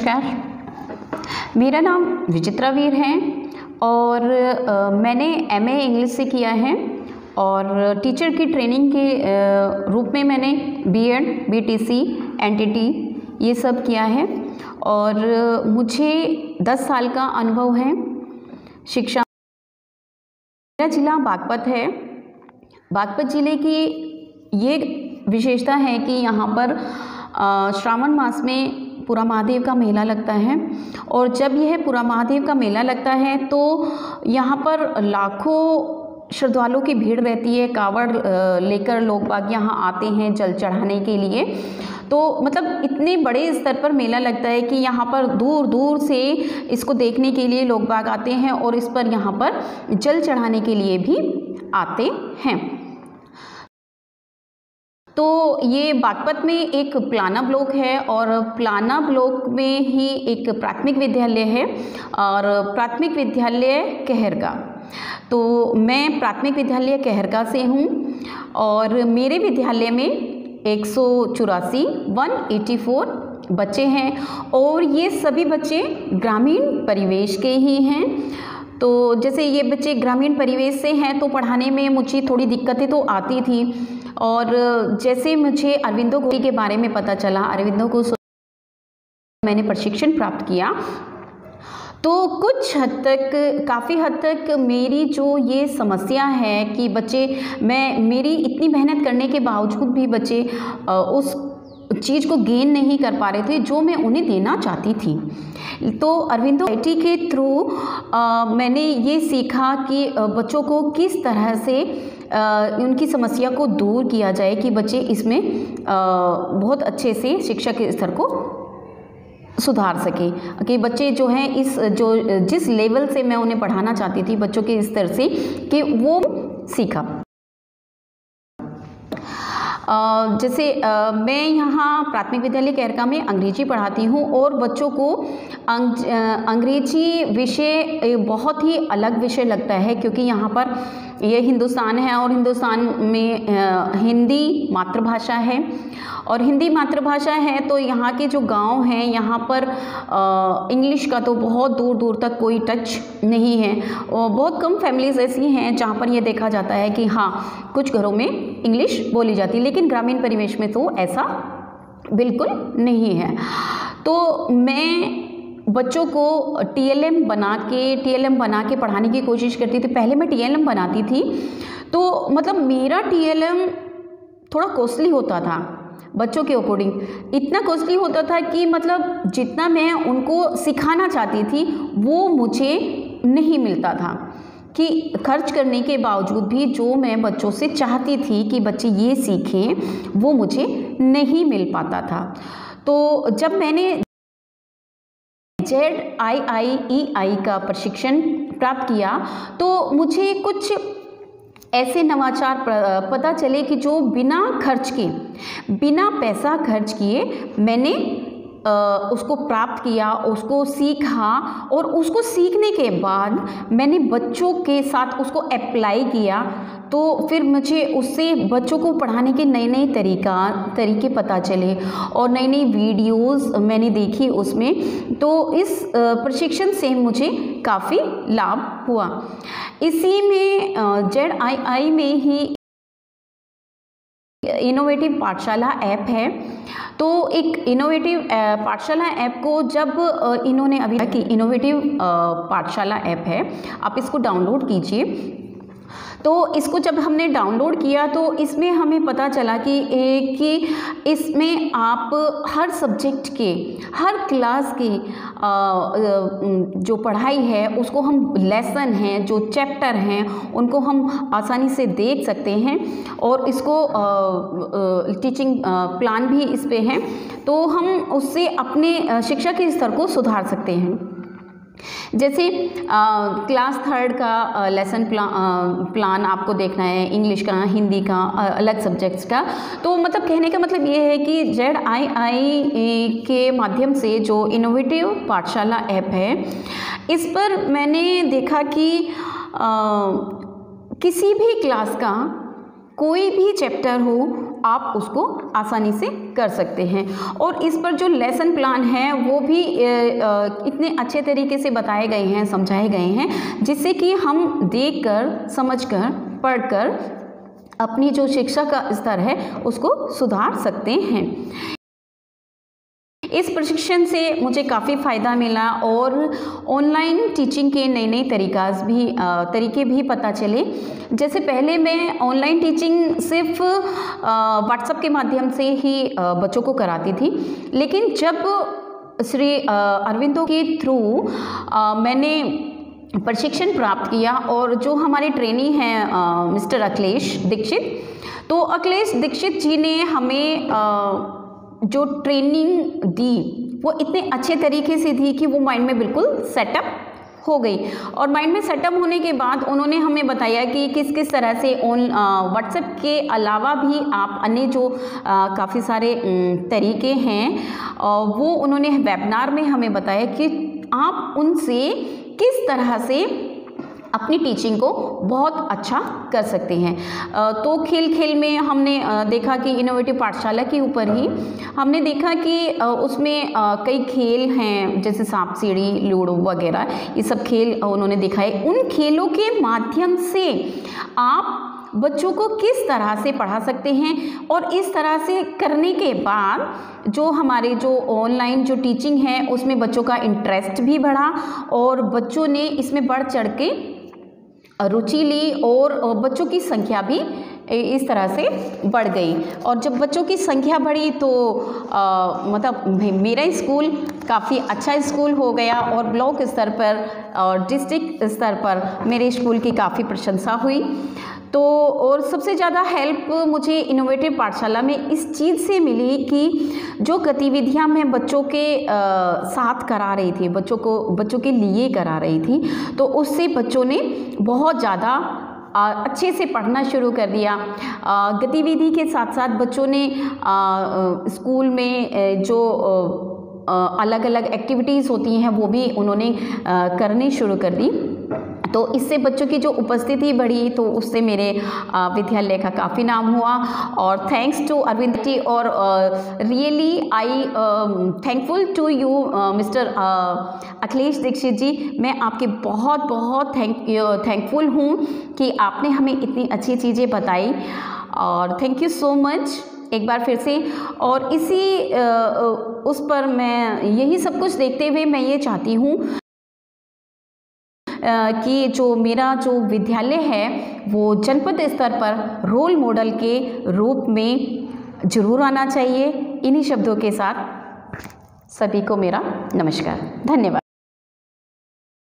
नमस्कार, मेरा नाम विचित्रा वीर है और मैंने एमए इंग्लिश से किया है और टीचर की ट्रेनिंग के रूप में मैंने बीएड, बीटीसी, एनटीटी ये सब किया है और मुझे 10 साल का अनुभव है शिक्षा। मेरा ज़िला बागपत है। बागपत ज़िले की ये विशेषता है कि यहाँ पर श्रावण मास में पूरा महादेव का मेला लगता है और जब यह पूरा महादेव का मेला लगता है तो यहाँ पर लाखों श्रद्धालुओं की भीड़ रहती है। कावड़ लेकर लोग बाग यहाँ आते हैं जल चढ़ाने के लिए। तो मतलब इतने बड़े स्तर पर मेला लगता है कि यहाँ पर दूर दूर से इसको देखने के लिए लोग बाग आते हैं और इस पर यहाँ पर जल चढ़ाने के लिए भी आते हैं। तो ये बागपत में एक प्लाना ब्लॉक है और प्लाना ब्लॉक में ही एक प्राथमिक विद्यालय है और प्राथमिक विद्यालय कहरगा। तो मैं प्राथमिक विद्यालय कहरगा से हूँ और मेरे विद्यालय में 184 बच्चे हैं और ये सभी बच्चे ग्रामीण परिवेश के ही हैं। तो जैसे ये बच्चे ग्रामीण परिवेश से हैं तो पढ़ाने में मुझे थोड़ी दिक्कतें तो आती थी और जैसे मुझे अरविंदो घोष के बारे में पता चला, अरविंदो घोष मैंने प्रशिक्षण प्राप्त किया तो कुछ हद तक, काफ़ी हद तक मेरी जो ये समस्या है कि मेरी इतनी मेहनत करने के बावजूद भी बच्चे उस चीज़ को गेन नहीं कर पा रहे थे जो मैं उन्हें देना चाहती थी। तो अरविंदो आईटी के थ्रू मैंने ये सीखा कि बच्चों को किस तरह से उनकी समस्या को दूर किया जाए कि बच्चे इसमें बहुत अच्छे से शिक्षा के स्तर को सुधार सके कि बच्चे जो हैं जिस लेवल से मैं उन्हें पढ़ाना चाहती थी बच्चों के स्तर से कि वो सीखा। जैसे मैं यहाँ प्राथमिक विद्यालय कहरगा में अंग्रेजी पढ़ाती हूँ और बच्चों को अंग्रेजी विषय बहुत ही अलग विषय लगता है क्योंकि यहाँ पर यह हिंदुस्तान है और हिंदुस्तान में हिंदी मातृभाषा है और हिंदी मातृभाषा है तो यहाँ के जो गांव हैं यहाँ पर इंग्लिश का तो बहुत दूर दूर तक कोई टच नहीं है और बहुत कम फैमिलीज़ ऐसी हैं जहाँ पर यह देखा जाता है कि हाँ कुछ घरों में इंग्लिश बोली जाती है, लेकिन ग्रामीण परिवेश में तो ऐसा बिल्कुल नहीं है। तो मैं बच्चों को टीएलएम बना के पढ़ाने की कोशिश करती थी। पहले मैं टीएलएम बनाती थी तो मतलब मेरा टीएलएम थोड़ा कॉस्टली होता था बच्चों के अकॉर्डिंग, इतना कॉस्टली होता था कि मतलब जितना मैं उनको सिखाना चाहती थी वो मुझे नहीं मिलता था कि खर्च करने के बावजूद भी जो मैं बच्चों से चाहती थी कि बच्चे ये सीखें वो मुझे नहीं मिल पाता था। तो जब मैंने ZIIEI का प्रशिक्षण प्राप्त किया तो मुझे कुछ ऐसे नवाचार पता चले कि जो बिना पैसा खर्च किए मैंने उसको प्राप्त किया, उसको सीखा और उसको सीखने के बाद मैंने बच्चों के साथ उसको अप्लाई किया तो फिर मुझे उससे बच्चों को पढ़ाने के नए तरीके पता चले और नई वीडियोस मैंने देखी उसमें। तो इस प्रशिक्षण से मुझे काफ़ी लाभ हुआ। इसी में ZII में ही इनोवेटिव पाठशाला ऐप है। तो एक इनोवेटिव पाठशाला ऐप को जब इन्होंने अभी की इनोवेटिव पाठशाला ऐप है, आप इसको डाउनलोड कीजिए। तो इसको जब हमने डाउनलोड किया तो इसमें हमें पता चला कि इसमें आप हर सब्जेक्ट के, हर क्लास के जो पढ़ाई है उसको हम लेसन हैं, जो चैप्टर हैं उनको हम आसानी से देख सकते हैं और इसको टीचिंग प्लान भी इस पे है तो हम उससे अपने शिक्षा के स्तर को सुधार सकते हैं। जैसे क्लास 3 का लेसन प्लान आपको देखना है, इंग्लिश का, हिंदी का, अलग सब्जेक्ट्स का। तो मतलब कहने का मतलब ये है कि ZII के माध्यम से जो इनोवेटिव पाठशाला ऐप है इस पर मैंने देखा कि किसी भी क्लास का कोई भी चैप्टर हो आप उसको आसानी से कर सकते हैं। और इस पर जो लेसन प्लान है वो भी इतने अच्छे तरीके से बताए गए हैं, समझाए गए हैं, जिससे कि हम देखकर, समझकर, पढ़कर अपनी जो शिक्षा का स्तर है उसको सुधार सकते हैं। इस प्रशिक्षण से मुझे काफ़ी फ़ायदा मिला और ऑनलाइन टीचिंग के नए नए तरीके भी पता चले। जैसे पहले मैं ऑनलाइन टीचिंग सिर्फ व्हाट्सएप के माध्यम से ही बच्चों को कराती थी, लेकिन जब श्री अरविंदो के थ्रू मैंने प्रशिक्षण प्राप्त किया और जो हमारे ट्रेनी हैं मिस्टर अखिलेश दीक्षित, तो अखिलेश दीक्षित जी ने हमें जो ट्रेनिंग दी वो इतने अच्छे तरीके से दी कि वो माइंड में बिल्कुल सेटअप हो गई। और माइंड में सेटअप होने के बाद उन्होंने हमें बताया कि किस किस तरह से व्हाट्सएप के अलावा भी आप अन्य जो काफ़ी सारे तरीके हैं वो उन्होंने वेबिनार में हमें बताया कि आप उनसे किस तरह से अपनी टीचिंग को बहुत अच्छा कर सकते हैं। तो खेल खेल में हमने देखा कि इनोवेटिव पाठशाला के ऊपर ही हमने देखा कि उसमें कई खेल हैं, जैसे सांप सीढ़ी, लूडो वगैरह, ये सब खेल उन्होंने दिखाए। उन खेलों के माध्यम से आप बच्चों को किस तरह से पढ़ा सकते हैं, और इस तरह से करने के बाद जो हमारे जो ऑनलाइन जो टीचिंग है उसमें बच्चों का इंटरेस्ट भी बढ़ा और बच्चों ने इसमें बढ़ चढ़ के रुचि ली और बच्चों की संख्या भी इस तरह से बढ़ गई। और जब बच्चों की संख्या बढ़ी तो मतलब मेरा स्कूल काफ़ी अच्छा स्कूल हो गया और ब्लॉक स्तर पर और डिस्ट्रिक्ट स्तर पर मेरे स्कूल की काफ़ी प्रशंसा हुई। तो और सबसे ज़्यादा हेल्प मुझे इनोवेटिव पाठशाला में इस चीज़ से मिली कि जो गतिविधियां मैं बच्चों के साथ करा रही थी, बच्चों के लिए करा रही थी, तो उससे बच्चों ने बहुत ज़्यादा अच्छे से पढ़ना शुरू कर दिया। गतिविधि के साथ साथ बच्चों ने स्कूल में जो अलग अलग एक्टिविटीज़ होती हैं वो भी उन्होंने करनी शुरू कर दी। तो इससे बच्चों की जो उपस्थिति बढ़ी तो उससे मेरे विद्यालय का काफ़ी नाम हुआ। और थैंक्स टू अरविंद जी, और really I thankful to you mister Akhilesh Dikshit ji. मैं आपके बहुत बहुत थैंकफुल हूँ कि आपने हमें इतनी अच्छी चीज़ें बताई, और थैंक यू सो मच एक बार फिर से। और इसी उस पर मैं यही सब कुछ देखते हुए मैं ये चाहती हूँ कि जो मेरा जो विद्यालय है वो जनपद स्तर पर रोल मॉडल के रूप में ज़रूर आना चाहिए। इन्हीं शब्दों के साथ सभी को मेरा नमस्कार, धन्यवाद।